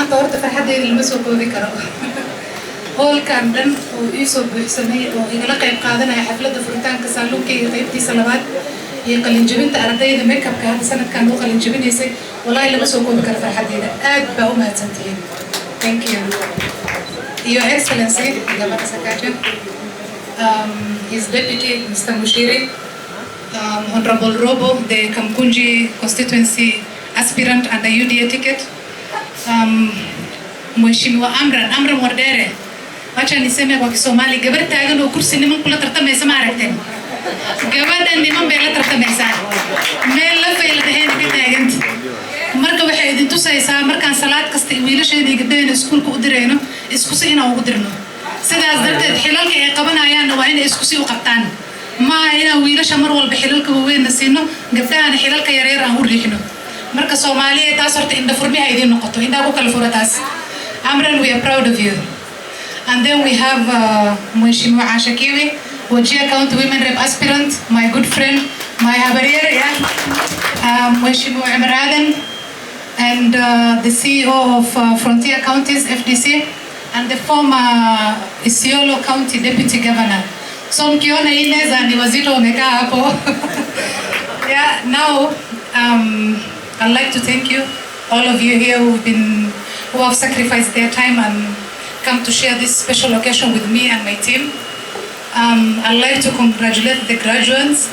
maanta horta farxaddeeda lama soo koobi karo. Howlkan dhan oo ii soo buuxsamay oo igala qayb qaadanaya xafladda furitaanka Saluunka iyo qaybtiisa labaad iyo qalinjabinta ardayda makeup-ka hadda sanadkan u qalinjabinaysay wallahi lama soo koobi karo farxaddeeda. Aad baa u mahadsantihiin. Thank you. Your Excellency, Gabdho Sakaja, His Deputy, Mr. Mushiri, Honorable Robo, the Kamkunji constituency aspirant and the UDA ticket, Mheshimiwa Amran Wardere. Wacha niseme kwa Kisomali, gabar taagan oo kursi niman kula tartamaysa ma aragteen. Gabadhan niman bay la tartamaysaa. Meel la fayladahayn ka taagant. Marka waxay idin tusaysaa markaan salaad kasta wiilasheeda iyo gabdhaheena iskuulka u dirayno isku si inaan ugu dirno. Sidaas darteed xilalka ay qabanayaan waa inay isku si u qabtaan. Ma inaan wiilasha mar walba xilalka waaweyn siino, gabdhahana xilalka yaryar aan u riixno. Marka Soomaaliyeed taas horta indha furmiha idin noqoto, indha ku kala furataas. Amran, we are proud of you. And then we have Mheshimiwa Ashakiwi, Wajir County Women Rep aspirant, my good friend, my habarier, Mheshimiwa Imradan, and the CEO of Frontier Counties, FDC, and the former Isiolo County Deputy Governor. So mkiona Inez and wazito wamekaa hapo. Yeah, now I'd like to thank you, all of you here who have sacrificed their time and come to share this special occasion with me and my team. I'd like to congratulate the graduates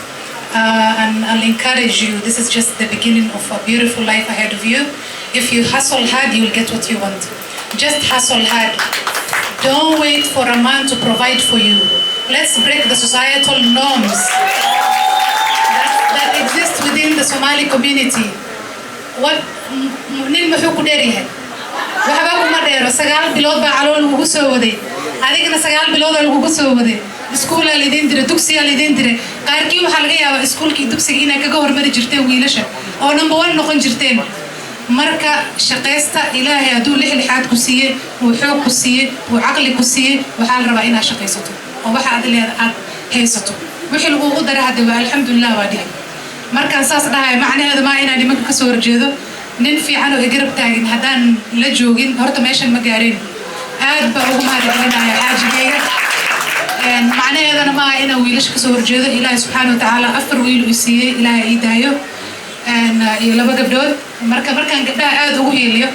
and I'll encourage you. This is just the beginning of a beautiful life ahead of you. If you hustle hard, you'll get what you want. Just hustle hard. Don't wait for a man to provide for you. Let's break the societal norms that exist within the Somali community. What nin muxuu ku dheeryahay waxba kuma dheero 9 bilood baa calool lagu soo waday adigana 9 bilood lagu soo waday iskuul la idin diray dugsiga la idin diray qaarkii waxa laga yaabaa iskuulkii dugsiga inay kaga hormari jirteen wiilasha oo number 1 noqon jirteen marka shaqeysta ilaahay haduu lixaad ku siiyay uu xoog ku siiyay uu aqli ku siiyay waxa la rabaa inaad shaqeysato oo waxa aad leedahay aad haysato wixii lagu u daray hadda alxamdulillah waa dhigay markaan saas dhahay macnaheedu ma inaan nimanka ka soo horjeedo nin fiican oo igarab taagin hadaan la joogin horta meeshan ma gaareen aad baa ugu mahadcelinayaa xaajigeyga macnaheedana ma inaan wiilasha ka soo horjeedo ilaahay subxaanahu wa tacaala 4 wiil u siiyay ilaahay ii daayo iyo 2 gabdhood markaan gabdhaha aad ugu heeliyo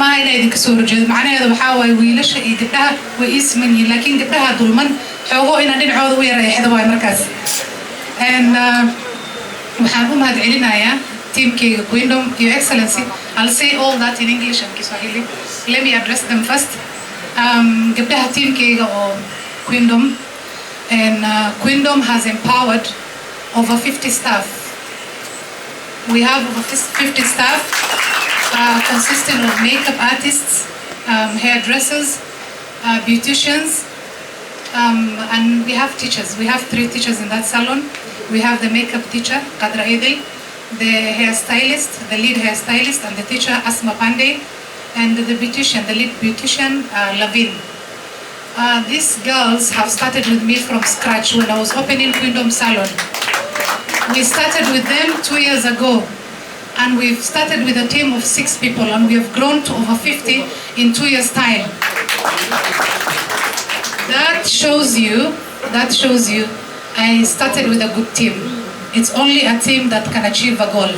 ma inaan idinka soo horjeedo macnaheedu waxaa waaye wiilasha iyo gabdhaha way ii siman yihiin laakiin gabdhaha dulman xoogo inaan dhinacooda u yareexdo waay markaas waxaan u mahadcelinayaa teamkayga Queendom, Your Excellency. I'll say all that in English and Kiswahili. Let me address them first. Gabdhaha teamkayga oo Queendom, and Queendom has empowered over 50 staff. We have over 50 staff consisting of makeup artists, hairdressers, beauticians, and we have teachers. We have 3 teachers in that salon. We have the makeup teacher, Kadra Edel, the hairstylist, the lead hairstylist, and the teacher, Asma Pandey, and the beautician, the lead beautician, Lavin. These girls have started with me from scratch when I was opening Queendom Salon. We started with them 2 years ago, and we've started with a team of 6 people, and we have grown to over 50 in 2 years' time. That shows you I started with a good team. It's only a team that can achieve a goal.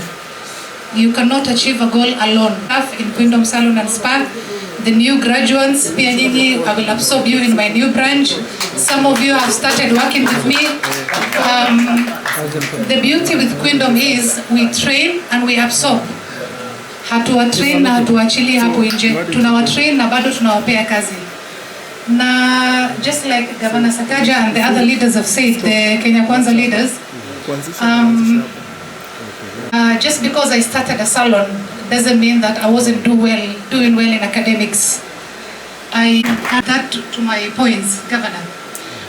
You cannot achieve a goal alone. In Queendom Salon and Spa, the new graduates, I will absorb you in my new branch. Some of you have started working with me. The beauty with Queendom is we train and we absorb. Hatuwa train na hatuwa chili hapo nje. Tunawa train na bado tunawapea kazi. Na just like Governor Sakaja and the other leaders have said, the Kenya Kwanza leaders, just because I started a salon doesn't mean that I wasn't doing well in academics. I add that to my points, Governor.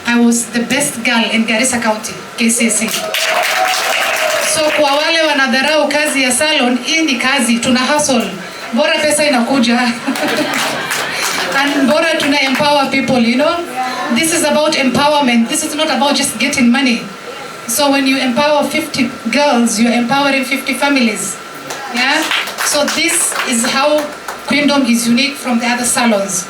I was the best girl in Garissa County, KCC. So kwa wale wanadharau kazi ya salon, hii ni kazi, tuna hustle. Bora pesa inakuja. And bora tuna empower people, you know. This is about empowerment. This is not about just getting money. So when you empower 50 girls, you're empowering 50 families. Yeah? So this is how Queendom is unique from the other salons.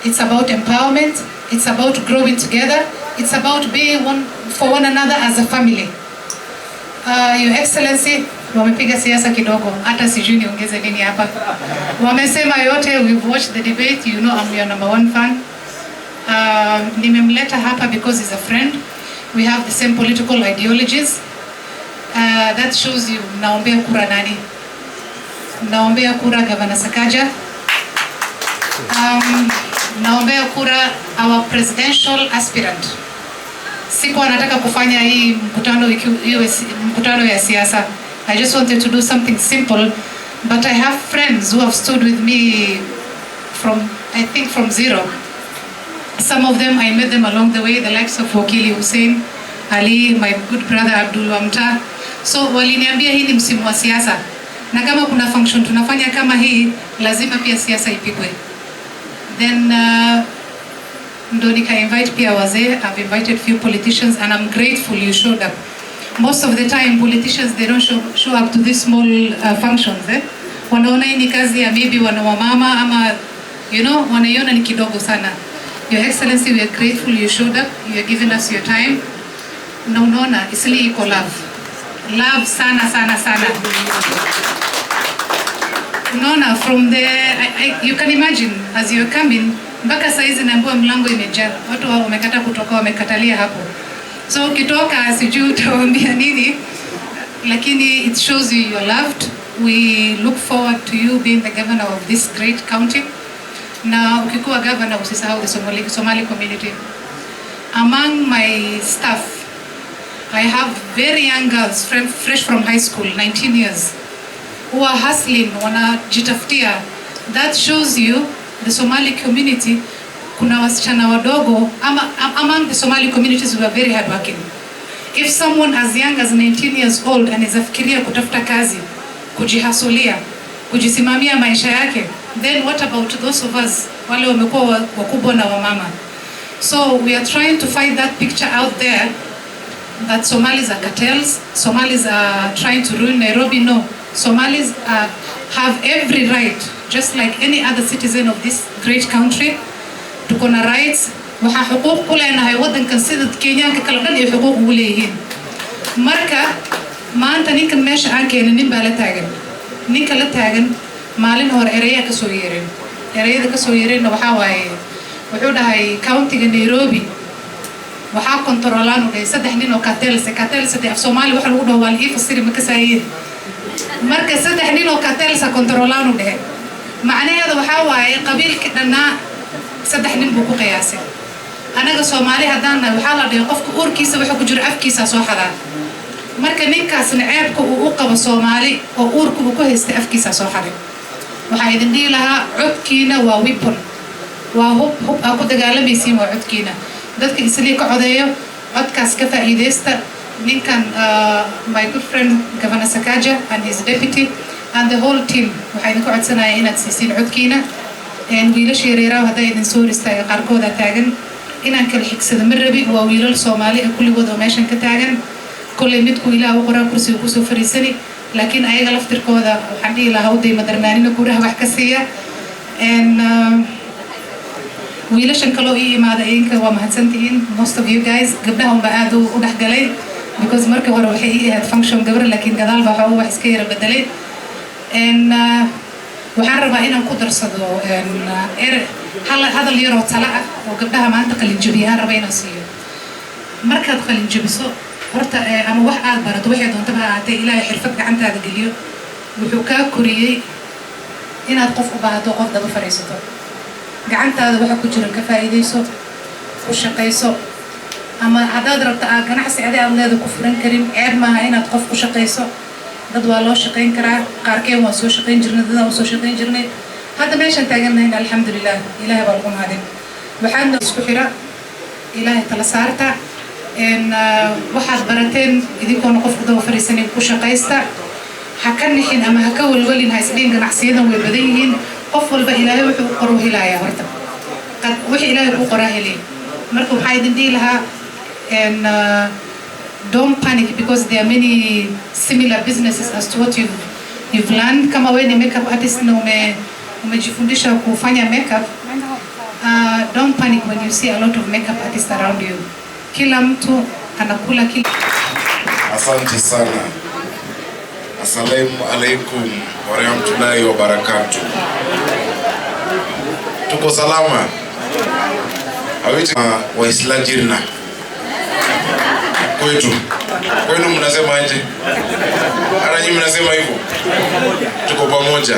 It's about empowerment, it's about growing together, it's about being one for one another as a family. Your Excellency, wamepiga siasa kidogo, hata sijui niongeze nini hapa. Wamesema yote, we've watched the debate, you know I'm your #1 fan. Nimemleta hapa because he's a friend. We have the same political ideologies. That shows you, naombea kura nani? Naombea kura Governor Sakaja. Naombea kura our presidential aspirant. Sikuwa nataka kufanya hii mkutano ya siasa. I just wanted to do something simple, but I have friends who have stood with me from, I think, from zero. Some of them, I met them along the way, the likes of Wakili Hussein, Ali, my good brother Abdul Wamta. So waliniambia hii ni msimu wa siasa. Na kama kuna function tunafanya kama hii, lazima pia siasa ipigwe. Then ndo nika invite pia wazee. I've invited few politicians and I'm grateful you showed up. Most of the time politicians, they don't show up to these small functions. Wanaona hii ni kazi ya maybe wanawamama ama wanaiona ni kidogo sana. Your Excellency, we are grateful you showed up. You are giving us your time. Na unaona isili iko love. Love sana sana sana. Unaona from there, you can imagine as you are coming, mpaka saizi naambiwa mlango imejaa. Watu wamekata kutoka, wamekatalia hapo. So ukitoka sijui utawaambia nini, lakini it shows you are loved. We look forward to you being the governor of this great county. Na ukikuwa governor usisahau the Somali community. Among my staff, I have very young girls, fresh from high school, 19 years, who are hustling, wanajitafutia. That shows you the Somali community. Kuna wasichana wadogo, among the Somali communities who are very hardworking. If someone as young as 19 years old anafikiria kutafuta kazi, kujihasulia, kujisimamia maisha yake, then what about those of us wale wamekuwa wakubwa na wamama? So we are trying to find that picture out there that Somalis are cartels, Somalis are trying to ruin Nairobi. No, Somalis have every right, just like any other citizen of this great country. Tuko na rights, waxa xuquuq ku leenahay wadankan sida Kenyaanka kala dhan ay xuquuq u leeyihiin. Marka maanta ninkan meesha aan keenin nin baa la taagan. Ninka la taagan maalin hore eraya ka soo yeereen. Erayada ka soo yeereen waxa waaye wuxuu dhahay county-ga Nairobi waxa controlaan u dhahay 3 nin oo cartels af Soomaali waxa lagu dhaho wal ifasiri ma ka saayeen. Marka 3 nin oo cartels controlaan u dhahay. Macnaheedu waxa waaye qabiilka dhanaa 3 nin buu ku qiyaasay. Anaga Soomaali hadana waxa la dhahay qofka uurkiisa waxa ku jira afkiisa soo xadaa. Marka ninkaasna ceebka uu u qabo Soomaali oo uurku uu ku haystay afkiisa soo xaday. Waxa idin dhigi lahaa codkiina waa weapon. Waa hub ku dagaalamaysiin waa codkiina. Dadka isla ka codeeyo codkaas ka faa'iideysta. Ninkan my good friend Governor Sakaja and his deputy and the whole team waxa idin ku codsanayaan inaad siisiin codkiina. wiilasha yaryaraha hadday idin soo ristay qaarkooda taagan inaan kala xigsado ma rabi waa wiilal Soomaali ah kulligood oo meeshan ka taagan kulli midku ilaahu qoraa kursiga ku soo fariisani laakiin ayaga laftirkooda waxaan dhihi lahaa waday madarnaanina guuraha wax ka siiya wiilashan kaloo ii imaada idinka waa mahadsantihiin most of you guys gabdhaha unba aad u dhaxgalay because markii hore waxay ii ahayd function gabar laakiin gadaal baa wax iska yara bedelay waxaan rabaa inaan ku darsado hadal yar oo tala ah oo gabdhaha maanta qalin jabiyaha rabaa inaan siiyo markaad qalin jabiso horta ama wax aad barato waxay doonto ha ahaatee ilaahay xirfad gacantaada geliyo wuxuu kaa koriyey inaad qof u baahato qof daba fariisato gacantaada waxa ku jira ka faa'iideyso ku shaqeyso ama hadaad rabto aad ganacsi aad leedahay ku furan karin ceeb maaha inaad qof ku shaqeyso dad waa loo shaqeyn karaa qaarkeen waa soo shaqeyn jirnay dad waa soo shaqeyn jirnay hadda meeshan taagannahay alxamdulillah ilaahay baa lagu mahadin waxaan isku xira ilaahay tala saarta waxaad barateen idinkoona qofku daba fariisanay ku shaqeysta ha ka nixin ama ha ka walwalin ha isdhiin ganacsiyadan way badan yihiin qof walba ilaahay wuxuu qoru helayaa horta wixii ilaahay ku qoraa helay marka waxaa idin dhihi lahaa don't panic because there are many similar businesses as to what you've learned kama wewe ni makeup artist na umejifundisha kufanya makeup, don't panic when you see a lot of makeup artists around you. Kila mtu anakula kila. Asante sana. Assalamu alaikum wa rahmatullahi wa barakatuh. Tuko salama. Awiti Waislajirna. Kwenu mnasema aje? Ana nyinyi mnasema hivyo? Tuko pamoja.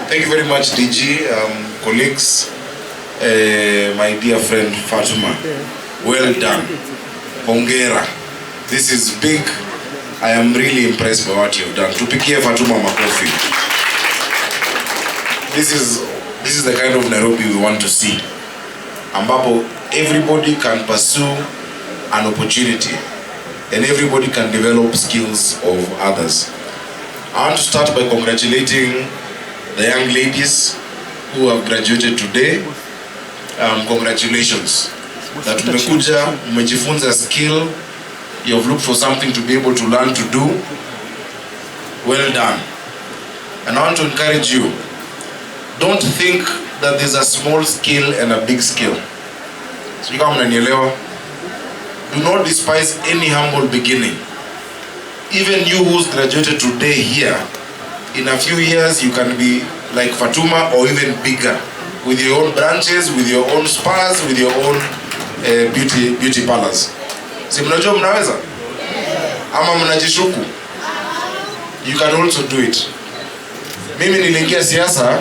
Thank you very much DG, colleagues, my dear friend Fatuma. Well done. Hongera. This is big. I am really impressed by what you've done. Tupikie Fatuma makofi. This is the kind of Nairobi we want to see. Ambapo everybody can pursue an opportunity and everybody can develop skills of others. I want to start by congratulating the young ladies who have graduated today. Congratulations. That umekuja, umejifunza skill, you have looked for something to be able to learn to do. Well done. And I want to encourage you, don't think that there's a small skill and a big skill. So you come mnanielewa. Do not despise any humble beginning. Even you who's graduated today here, in a few years you can be like Fatuma or even bigger, with your own branches, with your own spas, with your own beauty parlors. Si mnajua mnaweza? Ama mnajishuku? You can also do it. Mimi niliingia siasa